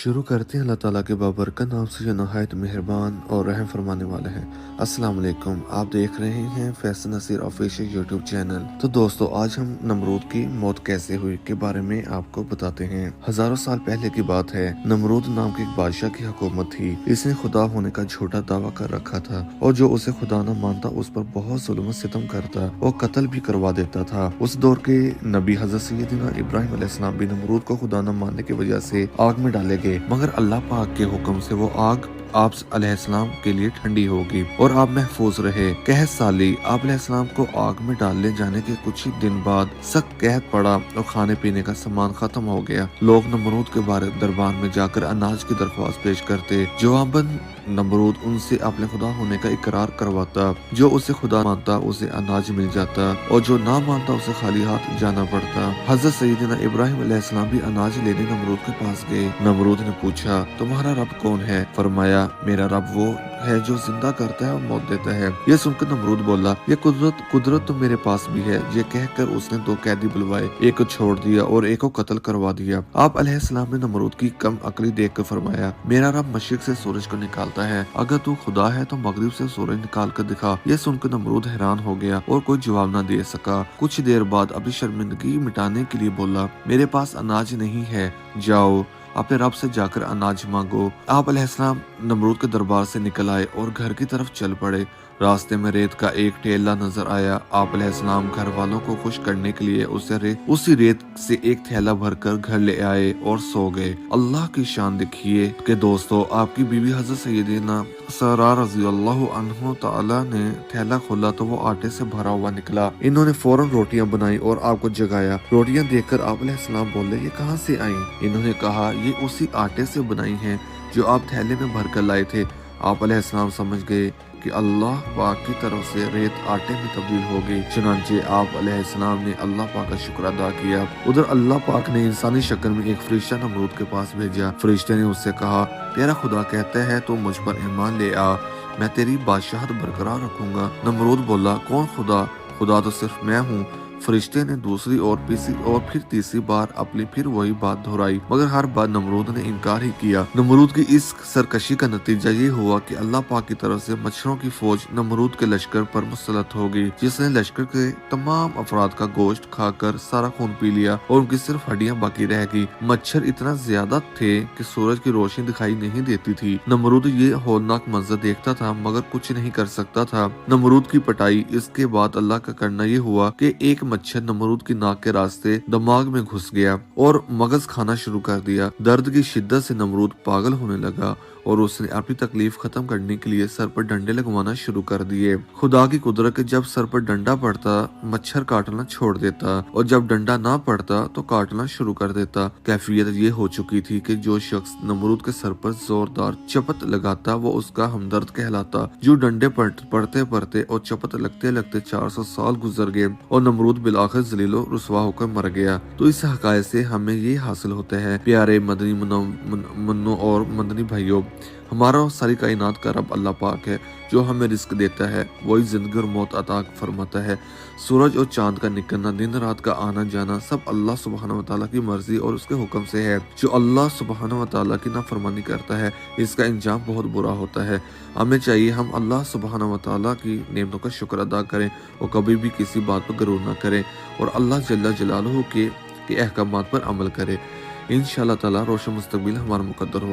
शुरू करते हैं अल्लाह ताला के बाबरकत नाम से जो नहायत मेहरबान और रहम फरमाने वाले हैं। अस्सलाम वालेकुम, आप देख रहे हैं Faisal Naseer official YouTube channel. तो दोस्तों, आज हम नमरूद की मौत कैसे हुई के बारे में आपको बताते हैं। हजारों साल पहले की बात है। नमरूद नाम के एक बादशाह की हुकूमत थी। इसने खुदा होने का झूठा दावा कर रखा था और जो उसे खुदा न मानता उस पर बहुत जुल्म सितम करता और कत्ल भी करवा देता था। उस दौर के नबी हजरत सैयदना इब्राहिम अलैहिस्सलाम भी नमरूद को खुदा न मानने की वजह से आग में डाले गए, मगर अल्लाह पाक के हुक्म से वो आग आप अलैहिस्सलाम के लिए ठंडी होगी और आप महफूज रहे। कहत साली आप अलैहिस्सलाम को आग में डालने जाने के कुछ ही दिन बाद सख्त कहत पड़ा और खाने पीने का सामान खत्म हो गया। लोग नमरूद के बारे दरबार में जाकर अनाज की दरख्वास्त पेश करते। जवाबन नमरूद उनसे अपने खुदा होने का इकरार करवाता। जो उसे खुदा मानता उसे अनाज मिल जाता और जो ना मानता उसे खाली हाथ जाना पड़ता। हजरत सैयदना इब्राहिम अलैहिस्सलाम भी अनाज लेने नमरूद के पास गए। नमरूद ने पूछा, तुम्हारा रब कौन है? फरमाया, मेरा रब वो है जो जिंदा करता है और मौत देता है। ये सुनकर नमरूद बोला, ये कुदरत तो मेरे पास भी है। ये कहकर उसने दो कैदी बुलवाए, एक को छोड़ दिया और एक को कत्ल करवा दिया। आप अलैहिस्सलाम ने नमरूद की कम अकली देख कर फरमाया, मेरा रब मशरिक से सूरज को निकालता है, अगर तू खुदा है तो मगरिब से सूरज निकाल कर दिखा। ये सुनकर नमरूद हैरान हो गया और कोई जवाब न दे सका। कुछ देर बाद अपनी शर्मिंदगी मिटाने के लिए बोला, मेरे पास अनाज नहीं है, जाओ अपने रब से जाकर अनाज मांगो। आप अलैहिस्सलाम नमरूद के दरबार से निकल आए और घर की तरफ चल पड़े। रास्ते में रेत का एक टेला नजर आया। आप अलैहिस्सलाम घर वालों को खुश करने के लिए उसी रेत से एक थैला भरकर घर ले आए और सो गए। अल्लाह की शान देखिए कि दोस्तों, आपकी बीवी हजरत सैयदना सरा रज़ी अल्लाह अन्हु ताला ने थैला खोला तो वो आटे से भरा हुआ निकला। इन्होंने फौरन रोटियां बनाई और आपको जगाया। रोटियां देखकर आप अलैहिस्सलाम बोले, ये कहाँ से आई? इन्होंने कहा, ये उसी आटे से बनाई हैं जो आप थैले में भरकर लाए थे। आप अलैहिस्सलाम समझ गए कि अल्लाह पाक की तरफ से रेत आटे में तब्दील हो गई। चुनांचे आप अलैहिस्सलाम ने अल्लाह पाक का शुक्र अदा किया। उधर अल्लाह पाक ने इंसानी शक्ल में एक फरिश्ता नमरूद के पास भेजा। फरिश्ते ने उससे कहा, तेरा खुदा कहता है तो मुझ पर ईमान ले आ, मैं तेरी बादशाहत बरकरार रखूंगा। नमरूद बोला, कौन खुदा? खुदा तो सिर्फ मैं हूँ। फरिश्ते ने दूसरी और फिर तीसरी बार अपनी फिर वही बात दोहराई, मगर हर बार नमरूद ने इनकार ही किया। नमरूद की इस सरकशी का नतीजा ये हुआ कि अल्लाह पाक की तरफ से मच्छरों की फौज नमरूद के लश्कर पर मुसल्लत हो गई, जिसने लश्कर के तमाम अफराद का गोश्त खाकर सारा खून पी लिया और उनकी सिर्फ हड्डियां बाकी रह गई। मच्छर इतना ज्यादा थे कि सूरज की रोशनी दिखाई नहीं देती थी। नमरूद ये हौलनाक मंजर देखता था मगर कुछ नहीं कर सकता था। नमरूद की पिटाई। इसके बाद अल्लाह का करना ये हुआ कि एक मच्छर नमरूद की नाक के रास्ते दिमाग में घुस गया और मगज खाना शुरू कर दिया। दर्द की शिद्दत से नमरूद पागल होने लगा और उसने अपनी तकलीफ खत्म करने के लिए सर पर डंडे लगवाना शुरू कर दिए। खुदा की कुदरत के जब सर पर डंडा पड़ता मच्छर काटना छोड़ देता और जब डंडा ना पड़ता तो काटना शुरू कर देता। कैफियत ये हो चुकी थी कि जो शख्स नमरूद के सर पर जोरदार चपत लगाता वो उसका हमदर्द कहलाता। जो डंडे पड़ते पड़ते और चपत लगते लगते 400 साल गुजर गए और नमरूद बिलाखिर जलीलो रुसवा होकर मर गया। तो इस हकायत से हमें ये हासिल होता है, प्यारे मदनी मुन्नो और मदनी भाइयों, हमारा सारी कायनात का रब अल्लाह पाक है जो हमें रिस्क देता है, वही जिंदगी और मौत अता फरमाता है। सूरज और चांद का निकलना, दिन रात का आना जाना सब अल्लाह सुब्हानहू व तआला की मर्जी और उसके हुक्म से है। जो अल्लाह सुब्हानहू व तआला की नाफरमानी करता है इसका अंजाम बहुत बुरा होता है। हमें चाहिए हम अल्लाह सुब्हानहू व तआला की नेमतों का शुक्र अदा करें और कभी भी किसी बात पर गरूर न करें और अल्लाह जल्ला जलालहू के अहकामात पर अमल करें। इंशाअल्लाह ताला रोशन मुस्तकबिल हमारा मुकद्दर हो।